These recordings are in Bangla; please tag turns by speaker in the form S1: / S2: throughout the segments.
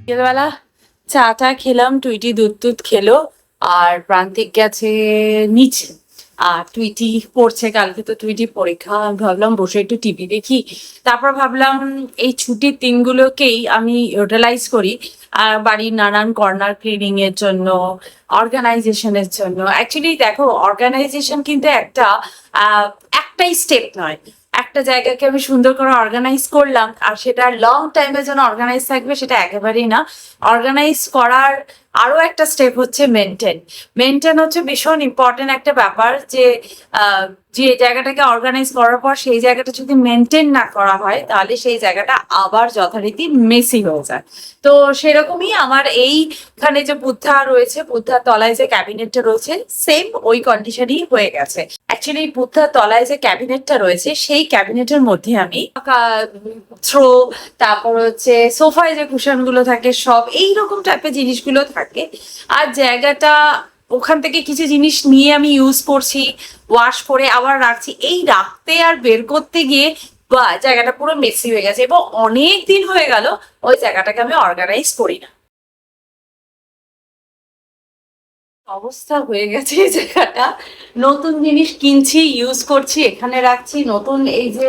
S1: বিকেলবেলা চাটা খেলাম, টুইটি দুধ টুধ খেলো, আর প্রান্তিক গেছে নিচে। আর টুইটি পড়ছে, কালকে তো টুইটি পরীক্ষা। আমি ভাবলাম বসে একটু টিভি দেখি। তারপর ভাবলাম এই ছুটির দিনগুলোকেই আমি ইউটিলাইজ করি আর বাড়ির নানান কর্নার ক্লিনিং এর জন্য, অর্গানাইজেশনের জন্য। অ্যাকচুয়ালি দেখো, অর্গানাইজেশন কিন্তু একটাই স্টেপ নয়। একটা জায়গাকে আমি সুন্দর করে অর্গানাইজ করলাম আর সেটা লং টাইমের জন্য অর্গানাইজ থাকবে, সেটা একেবারেই না। অর্গানাইজ করার আরো একটা স্টেপ হচ্ছে মেনটেন। মেনটেন হচ্ছে ভীষণ ইম্পর্টেন্ট একটা ব্যাপার, যে জায়গাটাকে অর্গানাইজ করার পর সেই জায়গাটা যদি মেনটেন না করা হয় তাহলে সেই জায়গাটা আবার যথারীতি মেসি হয়ে যায়। তো সেরকমই আমার এইখানে যে বুদ্ধা রয়েছে, বুদ্ধার তলায় যে ক্যাবিনেটটা রয়েছে, সেম ওই কন্ডিশনই হয়ে গেছে। অ্যাকচুয়ালি বুদ্ধার তলায় যে ক্যাবিনেটটা রয়েছে সেই ক্যাবিনেটের মধ্যে আমি থ্রো, তারপর হচ্ছে সোফায় যে কুশন গুলো থাকে, সব এইরকম টাইপের জিনিসগুলো থাকে। আর জায়গাটা, ওখান থেকে কিছু জিনিস নিয়ে আমি ইউজ করছি, ওয়াশ করে আবার রাখছি, এই রাখতে আর বের করতে গিয়ে বা জায়গাটা পুরো মেসি হয়ে গেছে, এবং অনেক দিন হয়ে গেল ওই জায়গাটাকে আমি অর্গানাইজ করি না। অবস্থা হয়ে গেছে এই জায়গাটা। নতুন জিনিস কিনছি, ইউজ করছি, এখানে রাখছি। নতুন এই যে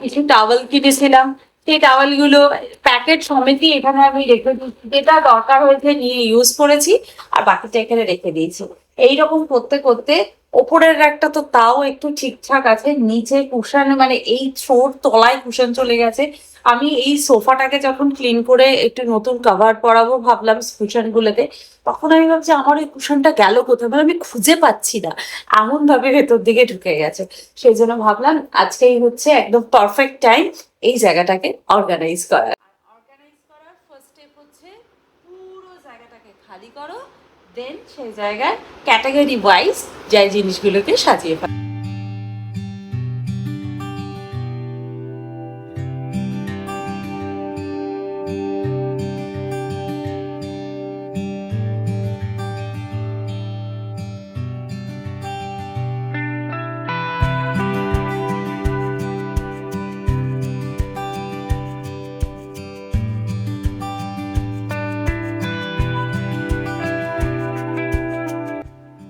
S1: কিছু টাওয়েল কিনেছিলাম, সেই টাওয়েল গুলো প্যাকেট সমেতই এখানে আমি রেখে দিচ্ছি, যেটা দরকার হয়েছে নিয়ে ইউজ করেছি, আর বাকিটা এখানে রেখে দিয়েছি। এইরকম করতে করতে ওপরের একটা তো তাও একটু ঠিকঠাক আছে, নিচে কুশন, মানে এই থ্রোর তলায় কুশন চলে গেছে। আমি এই সোফাটাকে যখন ক্লিন করে একটু নতুন কভার পরাবো ভাবলাম কুশন গুলোতে, তখন আমি ভাবছি আমার এই কুশনটা গেল কোথায়, মানে আমি খুঁজে পাচ্ছি না, এমন ভাবে ভেতর দিকে ঢুকে গেছে। সেই জন্য ভাবলাম আজকেই হচ্ছে একদম পারফেক্ট টাইম এই জায়গাটাকে অর্গানাইজ করার। অর্গানাইজ করার ফার্স্ট স্টেপ হচ্ছে পুরো জায়গাটাকে খালি করো, দেন সেই জায়গায় ক্যাটাগরি ওয়াইজ যাই জিনিসগুলোকে সাজিয়ে ফেলো।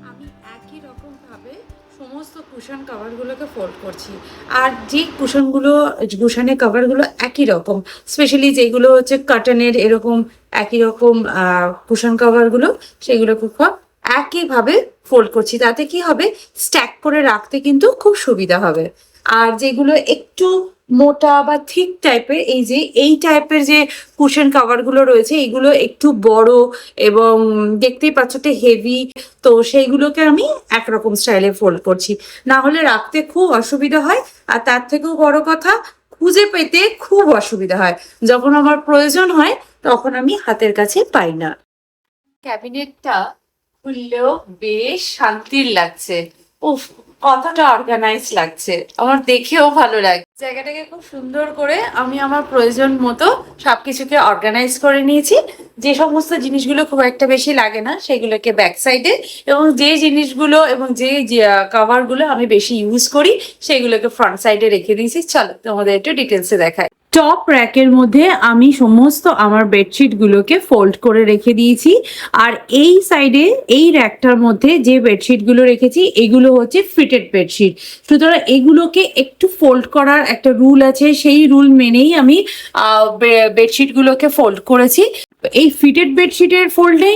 S1: আমি একই রকম ভাবে সমস্ত কুশন কভারগুলোকে ফোল্ড করছি। আর যে কুশনের কভারগুলো একই রকম, স্পেশালি যেগুলো হচ্ছে কটনের এরকম একই রকম কুশন কভারগুলো, সেগুলোকে খুব একইভাবে ফোল্ড করছি। তাতে কি হবে, স্ট্যাক করে রাখতে কিন্তু খুব সুবিধা হবে। আর যেগুলো একটু মোটা বা থিক টাইপের, এই টাইপের যে কুশন কভারগুলো রয়েছে, এগুলো একটু বড় এবং দেখতেই পাচ্ছ হেভি, তো সেইগুলোকে আমি একরকম স্টাইলে ফোল্ড করছি, না হলে রাখতে খুব অসুবিধা হয়। আর তার থেকেও বড় কথা, খুঁজে পেতে খুব অসুবিধা হয়, যখন আমার প্রয়োজন হয় তখন আমি হাতের কাছে পাই না। ক্যাবিনেটটা খুললেও বেশ শান্তির লাগছে। উফ, কতটা অর্গানাইজ লাগছে, আমার দেখেও ভালো লাগে। জায়গাটাকে খুব সুন্দর করে আমি আমার প্রয়োজন মতো সবকিছুকে অর্গানাইজ করে নিয়েছি। যে সমস্ত জিনিসগুলো খুব একটা বেশি লাগে না সেগুলোকে ব্যাক সাইডে, এবং যে জিনিসগুলো এবং যে কভারগুলো আমি বেশি ইউজ করি সেগুলোকে ফ্রন্ট সাইডে রেখে দিয়েছি। চলো তোমাদের একটু ডিটেলসে দেখাই। টপ র্যাকের মধ্যে আমি সমস্ত আমার বেডশিটগুলোকে ফোল্ড করে রেখে দিয়েছি। আর এই সাইডে এই র্যাকটার মধ্যে যে বেডশিটগুলো রেখেছি এগুলো হচ্ছে ফিটেড বেডশিট। সুতরাং এগুলোকে একটু ফোল্ড করার একটা রুল আছে, সেই রুল মেনেই আমি বেডশিটগুলোকে ফোল্ড করেছি। এই ফিটেড বেডশিটের ফোল্ডিং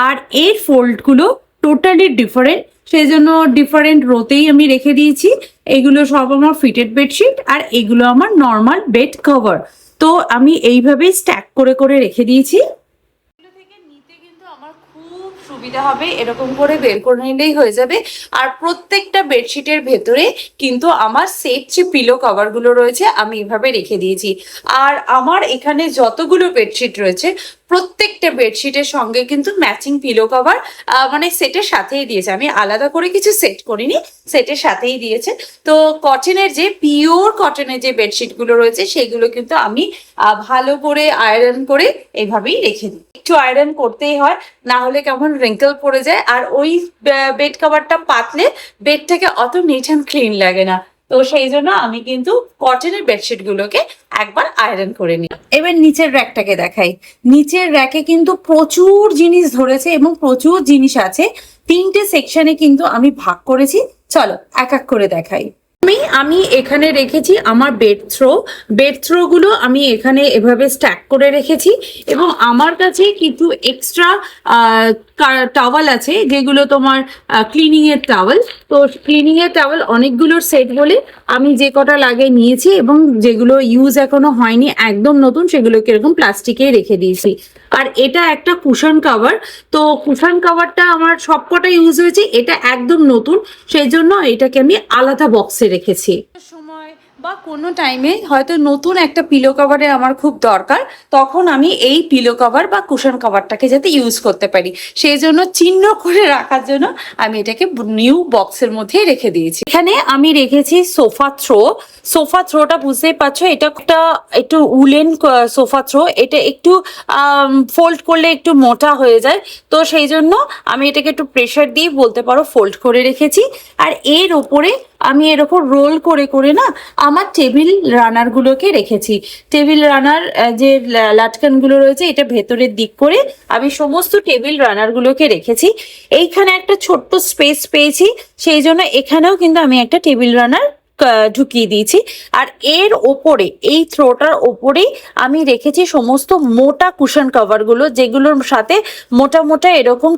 S1: আর এর ফোল্ডগুলো টোটালি ডিফারেন্ট, সেই জন্য ডিফারেন্ট রোতেই আমি রেখে দিয়েছি। এগুলো সব আমার ফিটেড বেডশিট আর এগুলো আমার নর্মাল বেড কভার। তো আমি এইভাবেই স্ট্যাক করে করে রেখে দিয়েছি। থেকে নিতে কিন্তু আমার খুব সুবিধা হবে, এরকম করে বের করে নিলেই হয়ে যাবে। আর প্রত্যেকটা বেডশিটের ভেতরে কিন্তু আমার সেট যে পিলো কভারগুলো রয়েছে আমি এইভাবে রেখে দিয়েছি। আর আমার এখানে যতগুলো বেডশিট রয়েছে প্রত্যেকটা বেডশিটের সঙ্গে কিন্তু ম্যাচিং পিলো কভার মানে সেটের সাথেই দিয়েছে, আমি আলাদা করে কিছু সেট করিনি, সেটের সাথেই দিয়েছে। তো কটনের যে পিওর কটনের যে বেডশিটগুলো রয়েছে সেগুলো কিন্তু আমি ভালো করে আয়রন করে এইভাবেই রেখে দিই। একটু আয়রন করতেই হয়, না হলে কেমন রিঙ্কেল পড়ে যায়, আর ওই বেড কভারটা পাতলে বেডটাকে অত নিট অ্যান্ড ক্লিন লাগে না। তো সেই জন্য আমি কিন্তু কটনের বেডশিট গুলোকে একবার আয়রন করে নিই। এবার নিচের র্যাকটাকে দেখাই। নিচের র্যাকে কিন্তু প্রচুর জিনিস ধরেছে এবং প্রচুর জিনিস আছে। 3টে সেকশনে কিন্তু আমি ভাগ করেছি, চলো এক এক করে দেখাই। আমি এখানে রেখেছি আমার বেড থ্রো গুলো আমি এখানে এভাবে স্ট্যাক করে রেখেছি এবং আমার কাছে কিছু এক্সট্রা টাওয়াল আছে যেগুলো তোমার ক্লিনিং এর টাওয়াল। তো ক্লিনিং এর টাওয়াল অনেকগুলোর সেট বলে আমি যে কটা লাগে নিয়েছি এবং যেগুলো ইউজ এখনো হয়নি একদম নতুন সেগুলোকে এরকম প্লাস্টিকে রেখে দিয়েছি। আর এটা একটা কুশন কভার, তো কুশন কভারটা আমার সবকটা ইউজ হয়েছে, এটা একদম নতুন, সেই জন্য এটাকে আমি আলাদা বক্সে রেখেছি। সময় বা কোনো টাইমে হয়তো নতুন একটা পিলো কভারে আমার খুব দরকার, তখন আমি এই পিলো কভার বা কুশন কভারটাকে যাতে ইউজ করতে পারি সেই জন্য চিহ্ন করে রাখার জন্য আমি এটাকে নিউ বক্সের মধ্যে রেখে দিয়েছি। এখানে আমি রেখেছি সোফা থ্রোটা বুঝতেই পারছো, এটা একটা একটু উলেন সোফা থ্রো, এটা একটু ফোল্ড করলে একটু মোটা হয়ে যায়, তো সেই জন্য আমি এটাকে একটু প্রেশার দিয়ে বলতে পারো ফোল্ড করে রেখেছি। আর এর ওপরে আমি এর ওপর রোল করে করে না আমার টেবিল রানার গুলোকে রেখেছি। টেবিল রানার যে লাটকান গুলো রয়েছে এটা ভেতরের দিক করে আমি সমস্ত টেবিল রানার গুলোকে রেখেছি। এইখানে একটা ছোট্ট স্পেস পেয়েছি, সেই জন্য এখানেও কিন্তু আমি একটা টেবিল রানার ঢুকিয়ে দিয়েছি। আর এর ওপরে এই থ্রোটার ওপরেই আমি রেখেছি সমস্ত মোটা কুশন কভার গুলো, যেগুলোর সাথে মোটা মোটা এরকম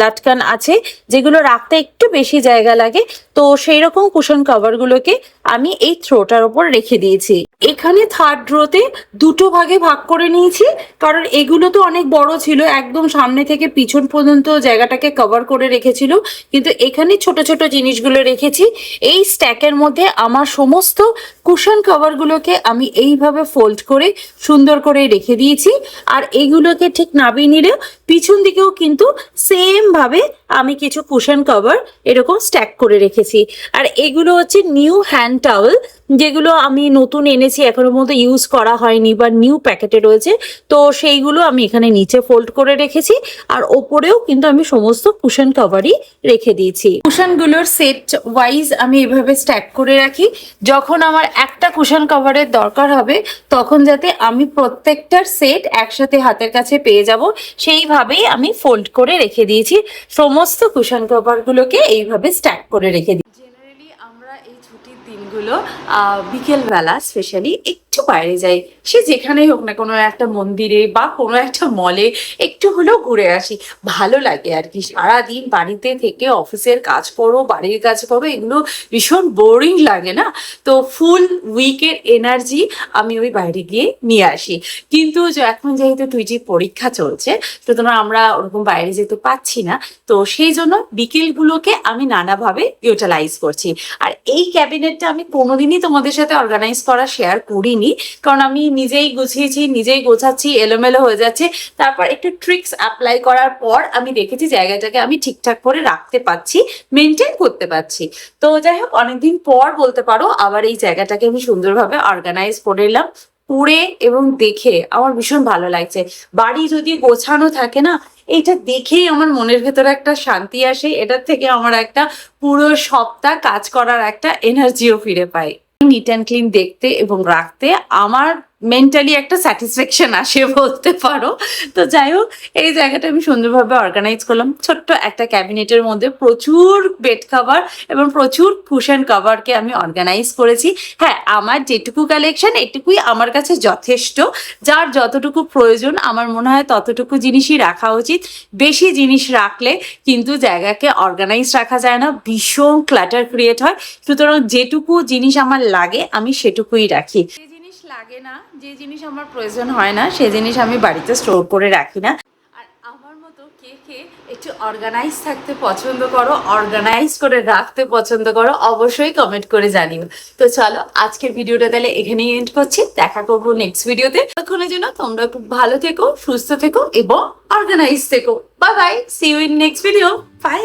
S1: লাটকান আছে যেগুলো রাখতে একটু বেশি জায়গা লাগে, তো সেই রকম কুশন কভার গুলোকে আমি এই থ্রোটার ওপর রেখে দিয়েছি। এখানে থার্ড রোতে দুটো ভাগে ভাগ করে নিয়েছি, কারণ এগুলো তো অনেক বড় ছিল, একদম সামনে থেকে পিছন পর্যন্ত জায়গাটাকে কভার করে রেখেছিল, কিন্তু এখানে ছোট ছোট জিনিসগুলো রেখেছি। এই স্ট্যাকের মধ্যে আমার সমস্ত কুশন কভার গুলোকে আমি এইভাবে ফোল্ড করে সুন্দর করে রেখে দিয়েছি। আর এইগুলোকে ঠিক নামিয়ে নিলেও পিছন দিকেও কিন্তু সেম ভাবে আমি কিছু কুশন কভার এরকম স্ট্যাক করে রেখেছি। আর এগুলো হচ্ছে নিউ হ্যান্ড টাওয়েল, যেগুলো আমি নতুন এনেছি এখনো মধ্যে ইউজ করা হয়নি বা নিউ প্যাকেটে রয়েছে, তো সেইগুলো আমি এখানে নিচে ফোল্ড করে রেখেছি। আর ওপরেও কিন্তু আমি সমস্ত কুশন কভারই রেখে দিয়েছি। কুশনগুলোর সেট ওয়াইজ আমি এভাবে স্ট্যাক করে রাখি, যখন আমার একটা কুশন কভারের দরকার হবে তখন যাতে আমি প্রত্যেকটার সেট একসাথে হাতের কাছে পেয়ে যাব সেইভাবেই আমি ফোল্ড করে রেখে দিয়েছি। সমস্ত কুশন কভারগুলোকে এইভাবে স্ট্যাক করে রেখে দিই। জেনারেলি আমরা এই ছুটির দিনগুলো বিকেলবেলা স্পেশালি একটু বাইরে যাই, সে যেখানেই হোক না, কোনো একটা মন্দিরে বা কোনো একটা মলে একটু হলেও ঘুরে আসি, ভালো লাগে আর কি। সারাদিন বাড়িতে থেকে অফিসের কাজ করো, বাড়ির কাজ করো, এগুলো ভীষণ বোরিং লাগে না, তো ফুল উইকের এনার্জি আমি ওই বাইরে গিয়ে নিয়ে আসি। কিন্তু এখন যেহেতু টুইটির পরীক্ষা চলছে, সুতরাং আমরা ওরকম বাইরে যেতে পাচ্ছি না, তো সেই জন্য বিকেলগুলোকে আমি নানাভাবে ইউটিলাইজ করছি। আর এই ক্যাবিনেটটা আমি কোনোদিনই তোমাদের সাথে অর্গানাইজ করা শেয়ার করিনি, কারণ আমি নিজেই গুছিয়েছি, নিজেই গোছাচ্ছি, এলোমেলো হয়ে যাচ্ছে। তারপর একটু ট্রিক্স অ্যাপ্লাই করার পর আমি দেখেছি জায়গাটাকে আমি ঠিকঠাক করে রাখতে পারছি, মেনটেন করতে পারছি। তো যাই হোক, অনেকদিন পর বলতে পারো আবার এই জায়গাটাকে আমি সুন্দরভাবে অর্গানাইজ করে নিলাম। পড়ে এবং দেখে আমার ভীষণ ভালো লাগছে। বাড়ি যদি গোছানো থাকে না, এইটা দেখেই আমার মনের ভেতরে একটা শান্তি আসে, এটার থেকে আমার একটা পুরো সপ্তাহ কাজ করার একটা এনার্জিও ফিরে পাই। নিট অ্যান্ড ক্লিন দেখতে এবং রাখতে আমার মেন্টালি একটা স্যাটিসফ্যাকশন আসে বলতে পারো। তো যাই হোক, এই জায়গাটা আমি সুন্দরভাবে অর্গানাইজ করলাম। ছোট্ট একটা ক্যাবিনেটের মধ্যে প্রচুর বেড কভার এবং প্রচুর কুশন কভারকে আমি অর্গানাইজ করেছি। হ্যাঁ, আমার যেটুকু কালেকশন এটুকুই আমার কাছে যথেষ্ট। যার যতটুকু প্রয়োজন আমার মনে হয় ততটুকু জিনিসই রাখা উচিত। বেশি জিনিস রাখলে কিন্তু জায়গাকে অর্গানাইজ রাখা যায় না, ভীষণ ক্লাটার ক্রিয়েট হয়। সুতরাং যেটুকু জিনিস আমার লাগে আমি সেটুকুই রাখি। লাগে না, যে জিনিস আমার প্রয়োজন হয় না সে জিনিস আমি বাড়িতে স্টোর করে রাখি না। আর আমার মতো কে কে একটু অর্গানাইজ থাকতে পছন্দ করো, অর্গানাইজ করে রাখতে পছন্দ করো, অবশ্যই কমেন্ট করে জানিও। তো চলো, আজকের ভিডিওটা তাহলে এখানেই এন্ড করছি, দেখা করবো নেক্সট ভিডিওতে। ততক্ষণের জন্য তোমরা খুব ভালো থেকো, সুস্থ থেকো এবং অর্গানাইজ থেকো। Bye bye, see you in next video, by.